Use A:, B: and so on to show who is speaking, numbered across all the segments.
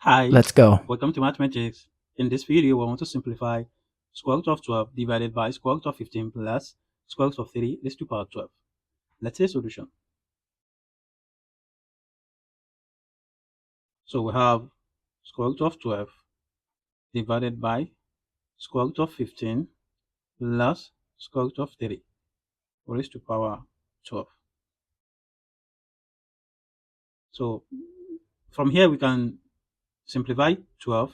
A: Hi,
B: Let's go.
A: welcome to mathematics. In this video, we want to simplify square root of 12 divided by square root of 15 plus square root of 3 raised to power 12. Let's say solution. So we have square root of 12 divided by square root of 15 plus square root of 3 raised to power 12. So from here, we can simplify 12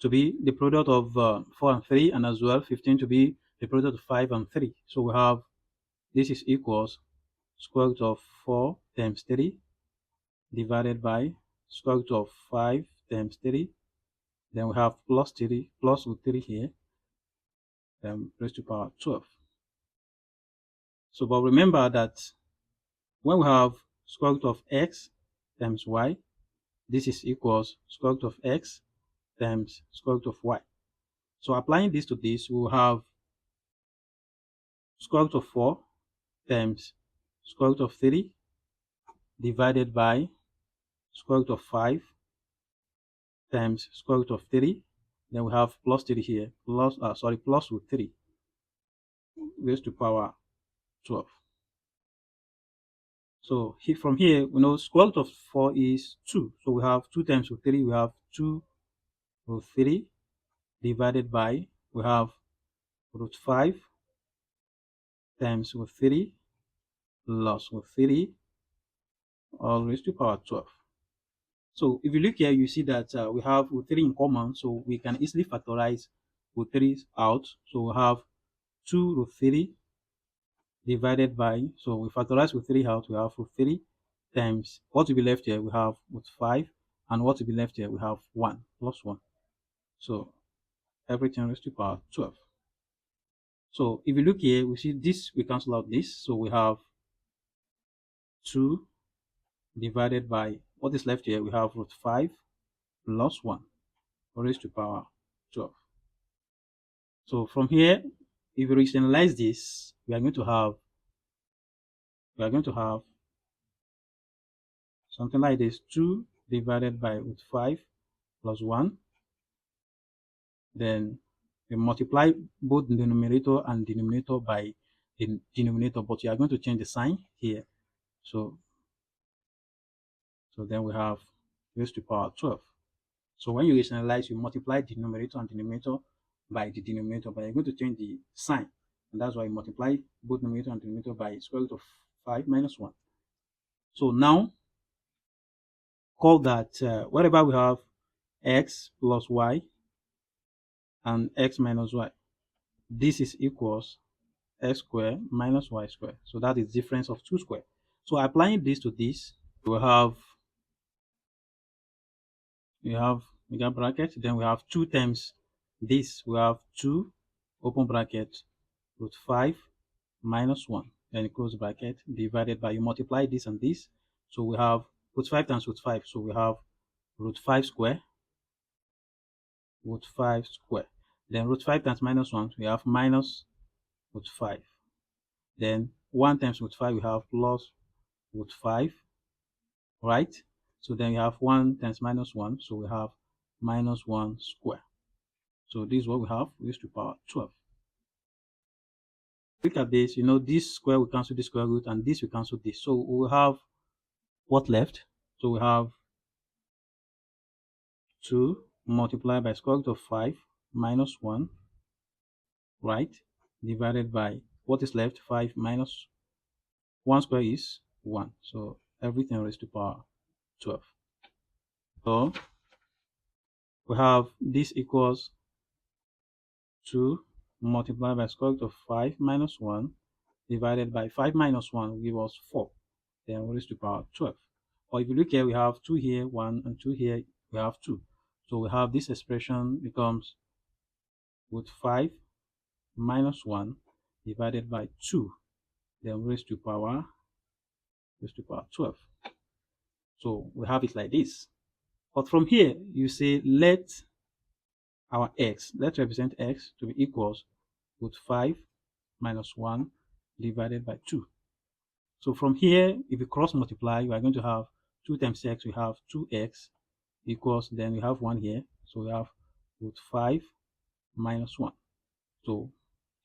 A: to be the product of 4 and 3, and as well 15 to be the product of 5 and 3. So we have this is equals square root of 4 times 3 divided by square root of 5 times 3. Then we have plus 3, plus with 3 here, then raised to power 12. So, but remember that when we have square root of x times y, this is equals square root of x times square root of y. So applying this to this, we will have square root of 4 times square root of 3 divided by square root of 5 times square root of 3. Then we have plus 3 here, plus with 3 raised to power 12. So from here, we know square root of 4 is 2. So we have 2 times root 3, we have 2 root 3 divided by, we have root 5 times root 3 plus root 3 all raised to power 12. So if you look here, you see that we have root 3 in common, so we can easily factorize root 3 out. So we have 2 root 3 divided by, so we factorize root 3 out, we have root 3 times, what will be left here, we have root 5, and what will be left here, we have 1 plus 1. So everything raised to power 12. So if you look here, we see this, we cancel out this, so we have 2 divided by, what is left here, we have root 5 plus 1 raised to power 12. So from here, if we rationalize this, we are going to have something like this: 2 divided by root 5 plus 1. Then we multiply both the numerator and denominator by the denominator, but you are going to change the sign here. So then we have raised to power 12. So when you rationalize, you multiply the numerator and denominator by the denominator, but you're going to change the sign. And that's why you multiply both numerator and denominator by square root of 5 minus 1. So now, call that wherever we have x plus y and x minus y, this is equals x squared minus y squared. So that is difference of 2 squared. So applying this to this, we have we got bracket, then we have 2 times this, we have 2 open bracket root 5 minus 1, then close bracket, divided by, you multiply this and this, so we have root 5 times root 5, so we have root 5 square, then root 5 times minus 1, we have minus root 5, then 1 times root 5, we have plus root 5, right? So then you have 1 times minus 1, so we have minus 1 square. So this is what we have raised to power 12. Look at this, you know, this square will cancel this square root, and this will cancel this. So we will have what left? So we have 2 multiplied by square root of 5 minus 1, right? Divided by what is left? 5 minus 1 square is 1. So everything raised to power 12. So we have this equals 2 multiplied by square root of 5 minus 1 divided by 5 minus 1 will give us 4. Then raised to power 12. Or if you look here, we have 2 here, 1, and 2 here, we have 2. So we have this expression becomes root 5 minus 1 divided by 2, then raised to power 12. So we have it like this. But from here, you say let our x, let's represent x to be equals root 5 minus 1 divided by 2. So from here, if you cross multiply, you are going to have 2 times x, we have 2x equals, then we have 1 here, so we have root 5 minus 1. So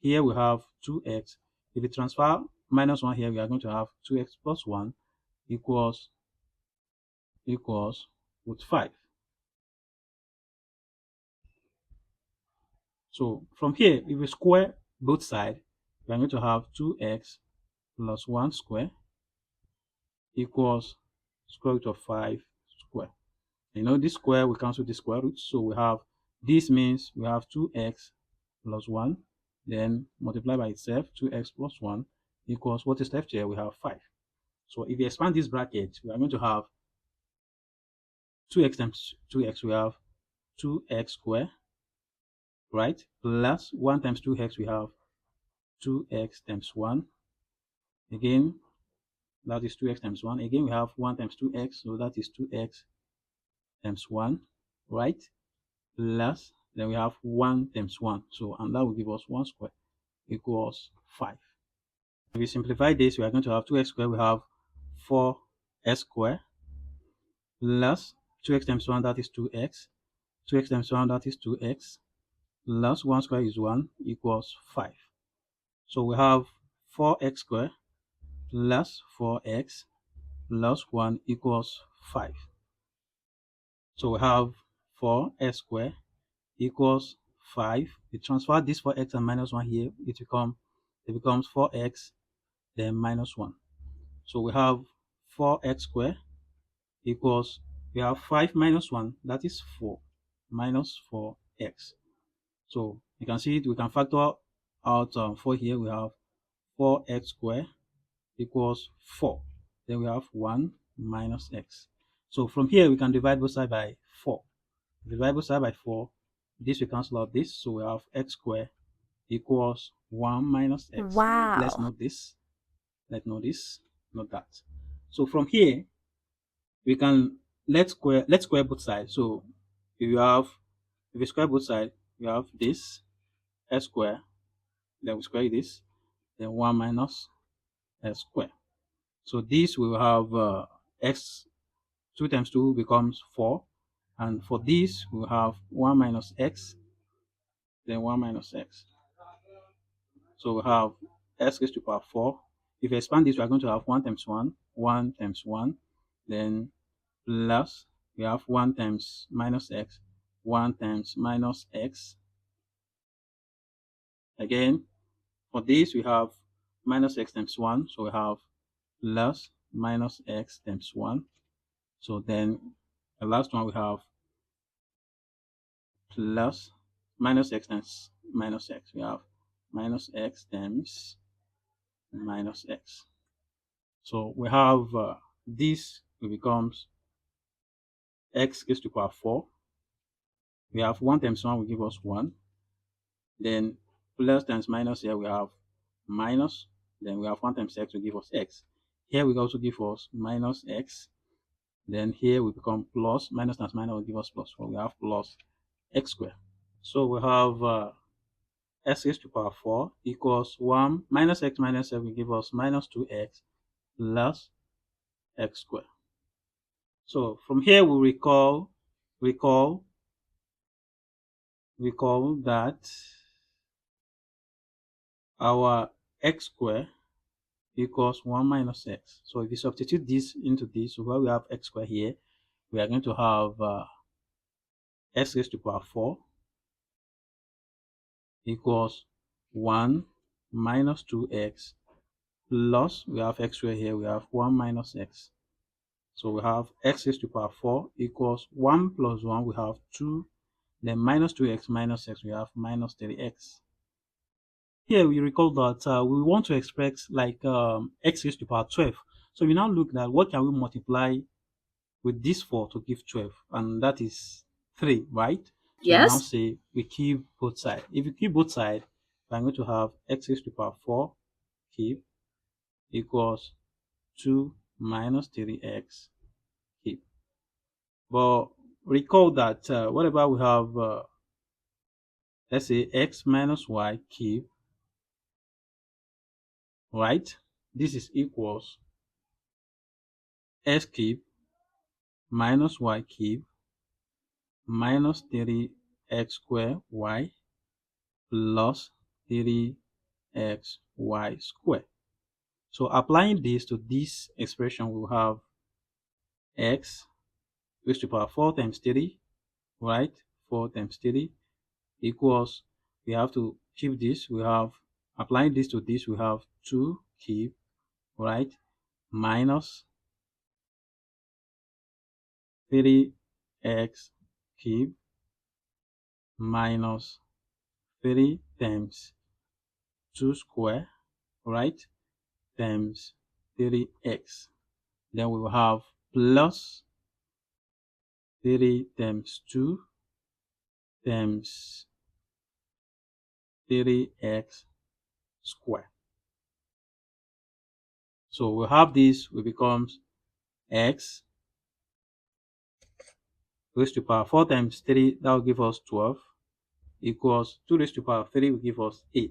A: here we have 2x. If we transfer minus 1 here, we are going to have 2x plus 1 equals root 5. So from here, if we square both sides, we are going to have 2x plus 1 square equals square root of 5 square. You know, this square, we cancel the square root, so we have, this means we have 2x plus 1, then multiply by itself, 2x plus 1 equals, what is left here? We have 5. So if you expand this bracket, we are going to have 2x times 2x, we have 2x square, right? Plus 1 times 2x, we have 2x times 1. Again, that is 2x times 1. Again, we have 1 times 2x, so that is 2x times 1, right? Plus, then we have 1 times 1, so, and that will give us 1 square equals 5. If we simplify this, we are going to have 2x squared, we have 4x squared, plus 2x times 1, that is 2x, 2x times 1, that is 2x, plus 1 squared is 1 equals 5. So we have 4x squared plus 4x plus 1 equals 5. So we have 4x squared equals 5. We transfer this 4x and minus 1 here, it becomes 4x then minus 1. So we have 4x squared equals, we have 5 minus 1, that is 4, minus 4x. So you can see it, we can factor out 4 here. We have 4x squared equals 4. Then we have 1 minus x. So from here, we can divide both sides by 4. If we divide both sides by 4, this will cancel out this. So we have x squared equals 1 minus x.
B: Wow.
A: Let's note this. Let's note this. Note that. So from here, we can let's square both sides. So if we square both sides, we have this x squared, then we square this, then 1 minus x squared. So this we will have x, 2 times 2 becomes 4, and for this we will have 1 minus x, then 1 minus x. So we have x raised to the power 4. If we expand this, we are going to have 1 times 1, 1 times 1, then plus, we have 1 times minus x, 1 times minus x. Again, for this, we have minus x times 1, so we have plus minus x times 1. So then the last one we have plus minus x times minus x. We have minus x times minus x. So we have this becomes x raised to the power 4. We have 1 times 1 will give us 1. Then plus times minus, here we have minus. Then we have 1 times x will give us x. Here we also give us minus x. Then here we become plus, minus times minus will give us plus. So we have plus x squared. So we have x raised to the power 4 equals 1 minus x minus x will give us minus 2x plus x squared. So from here we recall that our x squared equals 1 minus x. So if you substitute this into this, so where we have x squared here, we are going to have x raised to the power 4 equals 1 minus 2x plus, we have x squared here, we have 1 minus x. So we have x raised to the power 4 equals 1 plus 1, we have 2, then minus 2x minus x, we have minus 3x. Here we recall that we want to express like x raised to the power 12. So we now look at what can we multiply with this 4 to give 12, and that is 3, right? So we now
B: Yes.
A: say we keep both sides. If we keep both sides, we're going to have x raised to the power 4 keep equals 2 minus 3x keep. But recall that whatever we have, let's say x minus y keep, right? This is equals x keep minus y keep minus 3x squared y plus 3xy squared. So applying this to this expression, we'll have x raised to the power 4 times 3, right? 4 times 3 equals, we have to keep this, we have, applying this to this, we have 2 cube, right? Minus 3x cube minus 3 times 2 square, right? Times 3x. Then we will have plus 3 times 2 times 3x square. So we have this, it becomes x raised to the power 4 times 3, that will give us 12, equals 2 raised to the power 3 will give us 8.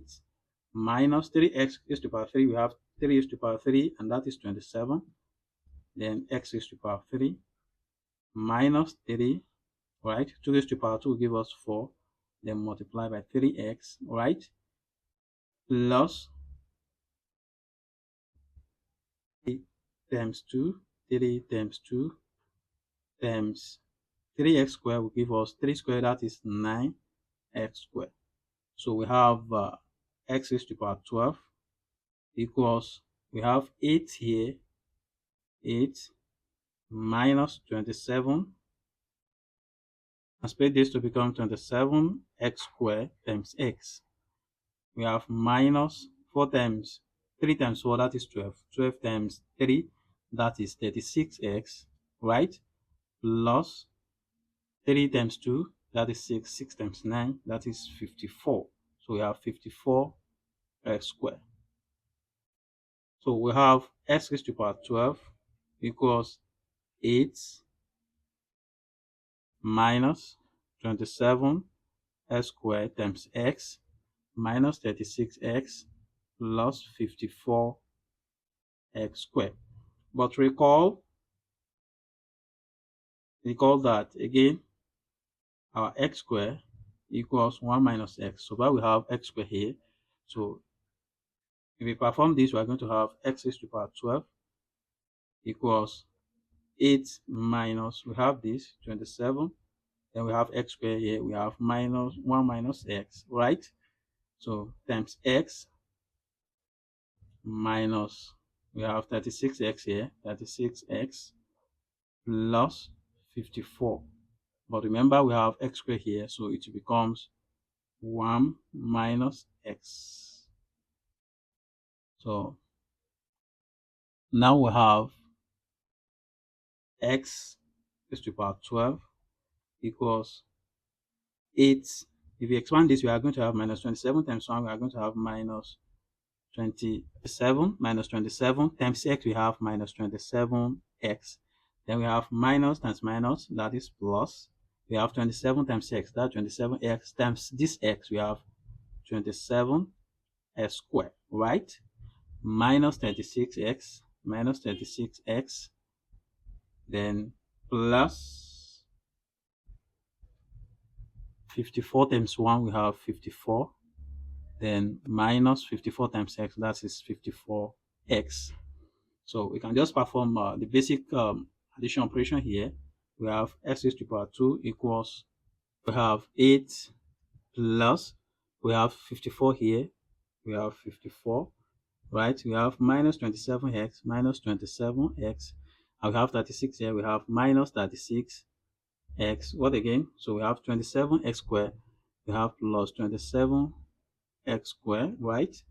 A: Minus 3x raised to the power 3, we have 3 raised to the power 3, and that is 27. Then x raised to the power 3 minus 3, right? 2 raised to the power 2 will give us 4. Then multiply by 3x, right? Plus 3 times 2, 3 times 2 times 3x squared will give us 3 squared, that is 9x squared. So we have x raised to the power 12 equals, we have 8 here, 8 minus 27, and split this to become 27x squared times x. We have minus 4 times 3 times 4, that is 12. 12 times 3, that is 36x, right? Plus 3 times 2, that is 6. 6 times 9, that is 54. So we have 54x squared. So we have x raised to the power 12 equals 8 minus 27 x squared times x minus 36x plus 54x squared. But recall that again, our x squared equals 1 minus x. So now we have x squared here. So if we perform this, we are going to have x raised to the power 12 equals 8 minus, we have this 27. Then we have x squared here, we have minus 1 minus x, right? So times x minus, we have 36x here, 36x plus 54. But remember, we have x squared here, so it becomes 1 minus x. So now we have x raised to the power 12 equals 8. If we expand this, we are going to have minus 27 times 1, we are going to have minus 27 minus 27 times x, we have minus 27x. Then we have minus times minus, that is plus. We have 27 times x, that 27x times this x, we have 27x squared, right? Minus 36x, minus 36x, then plus 54 times 1, we have 54. Then minus 54 times x, that is 54x. So we can just perform the basic addition operation here. We have x raised to the power 2 equals, we have 8 plus, we have 54 here, we have 54, right? We have minus 27x, minus 27x, and we have 36 here, we have minus 36x. What again? So we have 27x squared, we have plus 27x squared, right?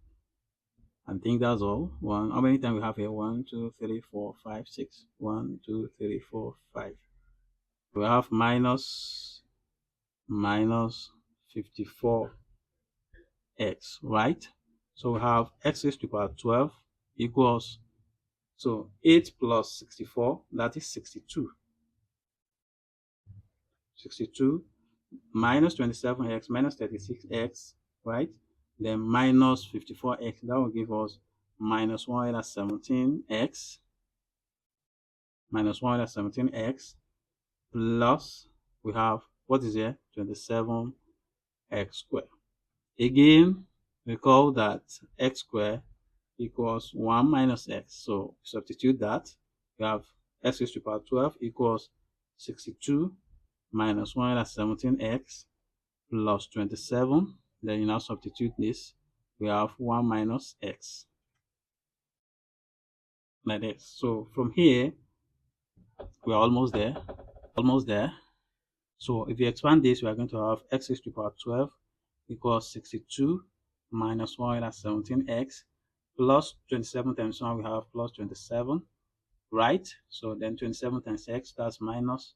A: I think that's all. One. How many times we have here? 1, 2, 3, 4, 5, 6. 1, 2, 3, 4, 5. We have minus 54x, right? So we have x raised to the power 12 equals, so 8 plus 64, that is 62. 62 minus 27x minus 36x, right? Then minus 54x, that will give us minus 117x, minus 117x, plus we have what is here? 27x squared. Again, recall that x squared equals 1 minus x. So substitute that. We have x raised to the power 12 equals 62 minus 117x plus 27. Then you now substitute this. We have 1 minus x like this. So from here, we're almost there. Almost there. So if you expand this, we are going to have x raised to the power 12 equals 62 minus 117x plus 27 times 1, we have plus 27, right? So then 27 times x, that's minus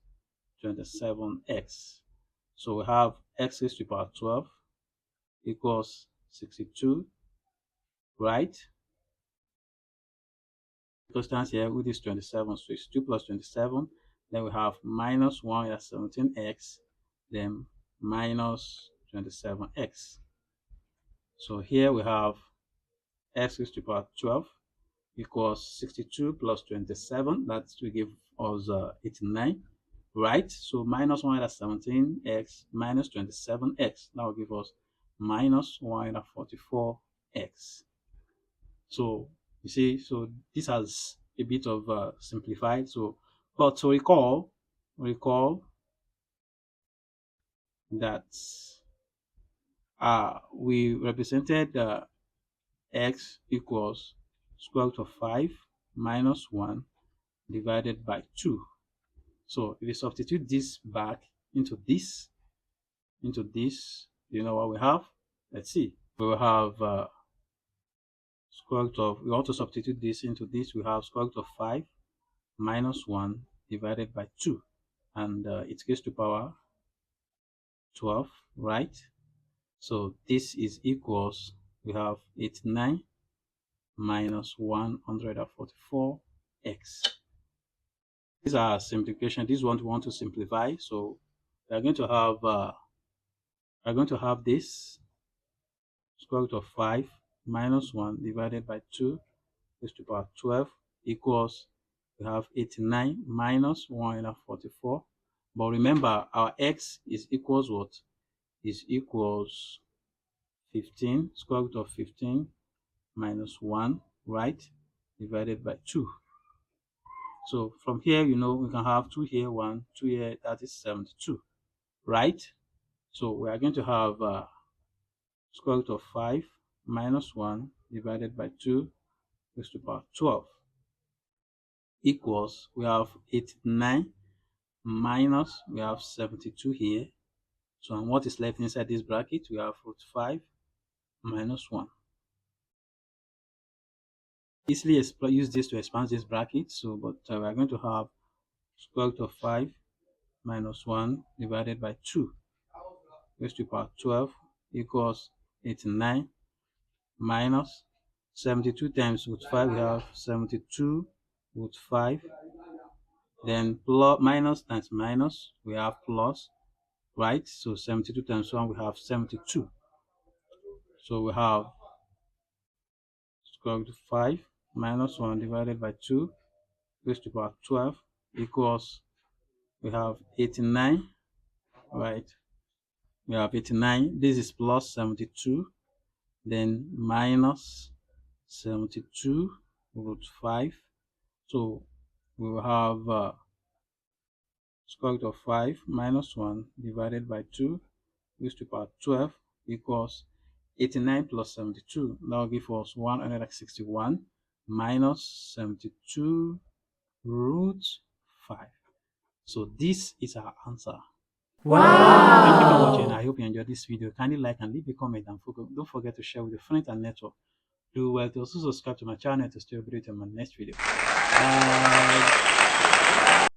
A: 27x. So we have x raised to the power 12 equals 62, right? Constants here with this 27, so it's 2 plus 27. Then we have minus 117x, then minus 27x. So here we have x raised to the power 12 equals 62 plus 27. That will give us 89, right? So minus 117x minus 27x. That will give us minus 144x. So you see, so this has a bit of simplified. So, but to recall that we represented x equals square root of 5 minus 1 divided by 2. So if you substitute this back into this, you know what we have? Let's see. We will have square root of, we want to substitute this into this, we have square root of 5 minus 1 divided by 2. And it goes to power 12, right? So this is equals, we have 89 minus 144x. These are simplification. This one we want to simplify. So we are going to have this square root of 5 minus 1 divided by 2 raised to the power 12 equals, we have 89 minus 144. But remember, our x is equals what? Is equals 15, square root of 15 minus 1, right? Divided by 2. So from here, you know, we can have 2 here, 1, 2 here, that is 72, right? So we are going to have square root of 5 minus 1 divided by 2 raised to the power 12 equals, we have 89 minus, we have 72 here. So and what is left inside this bracket? We have root 5 minus 1. Easily use this to expand this bracket. So, but we are going to have square root of 5 minus 1 divided by 2 raised to the power 12 equals 89 minus 72 times root 5, we have 72 root 5. Then plus, minus times minus, we have plus, right? So 72 times 1, we have 72. So we have square root of 5 minus 1 divided by 2 raised to the power 12 equals, we have 89, right? We have 89. This is plus 72, then minus 72 root 5. So we will have square root of 5 minus 1 divided by 2 raised to the power 12 equals 89 plus 72. That will give us 161 minus 72 root 5. So this is our answer. Wow! Thank you for watching. I hope you enjoyed this video. Kindly like and leave a comment, and don't forget to share with your friends and network. Do well to also subscribe to my channel to stay updated on my next video. Bye!